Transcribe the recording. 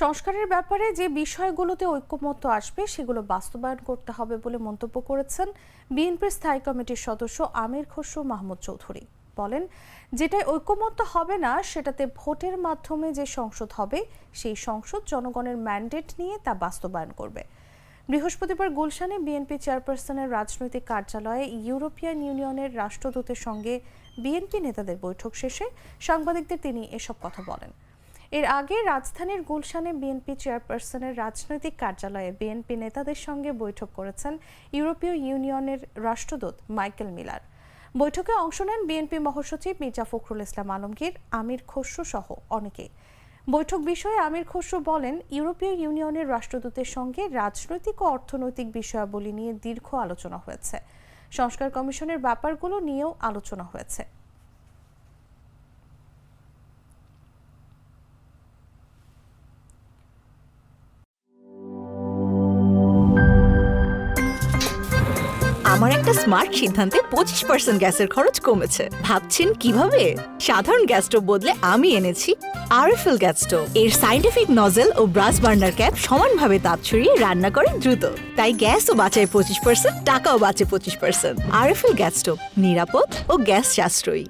সংস্কারের ব্যাপারে যে বিষয়গুলোতে ঐকমত্য আসবে সেগুলো বাস্তবায়ন করতে হবে বলে মন্তব্য করেছেন বিএনপির স্থায়ী কমিটির সদস্য আমির খসরু মাহমুদ চৌধুরী। বলেন, যেটাই ঐকমত্য হবে না সেটাতে ভোটের মাধ্যমে যে সংসদ হবে সেই সংসদ জনগণের ম্যান্ডেট নিয়ে তা বাস্তবায়ন করবে। বৃহস্পতিবার গুলশানে বিএনপি চেয়ারপারসনের রাজনৈতিক কার্যালয়ে ইউরোপিয়ান ইউনিয়নের রাষ্ট্রদূতের সঙ্গে বিএনপি নেতাদের বৈঠক শেষে সাংবাদিকদের তিনি এসব কথা বলেন। এর আগে রাজধানীর গুলশানে বিএনপি চেয়ারপারসনের রাজনৈতিক কার্যালয়ে বিএনপি নেতাদের সঙ্গে বৈঠক করেছেন ইউরোপীয় ইউনিয়নের রাষ্ট্রদূত মাইকেল মিলার। বৈঠকে অংশ নেন বিএনপি মহাসচিব মির্জা ফখরুল ইসলাম আলমগীর, আমির খসরু সহ অনেকে। বৈঠক বিষয়ে আমির খসরু বলেন, ইউরোপীয় ইউনিয়নের রাষ্ট্রদূতের সঙ্গে রাজনৈতিক ও অর্থনৈতিক বিষয়াবলী নিয়ে দীর্ঘ আলোচনা হয়েছে। সংস্কার কমিশনের ব্যাপারগুলো নিয়েও আলোচনা হয়েছে। আমার একটা স্মার্ট সিদ্ধান্তে 25% গ্যাসের খরচ কমেছে। ভাবছেন কিভাবে? সাধারণ গ্যাস স্টোভ বদলে আমি এনেছি আরএফএল গ্যাস স্টোভ। এর সাইন্টিফিক নজল ও ব্রাস বার্নার ক্যাপ সমানভাবে তাপ ছড়িয়ে রান্না করে দ্রুত। তাই গ্যাসও বাঁচায় 25%, টাকাও বাঁচে 25%। আরএফএল গ্যাস স্টোভ নিরাপদ ও গ্যাস সাশ্রয়ী।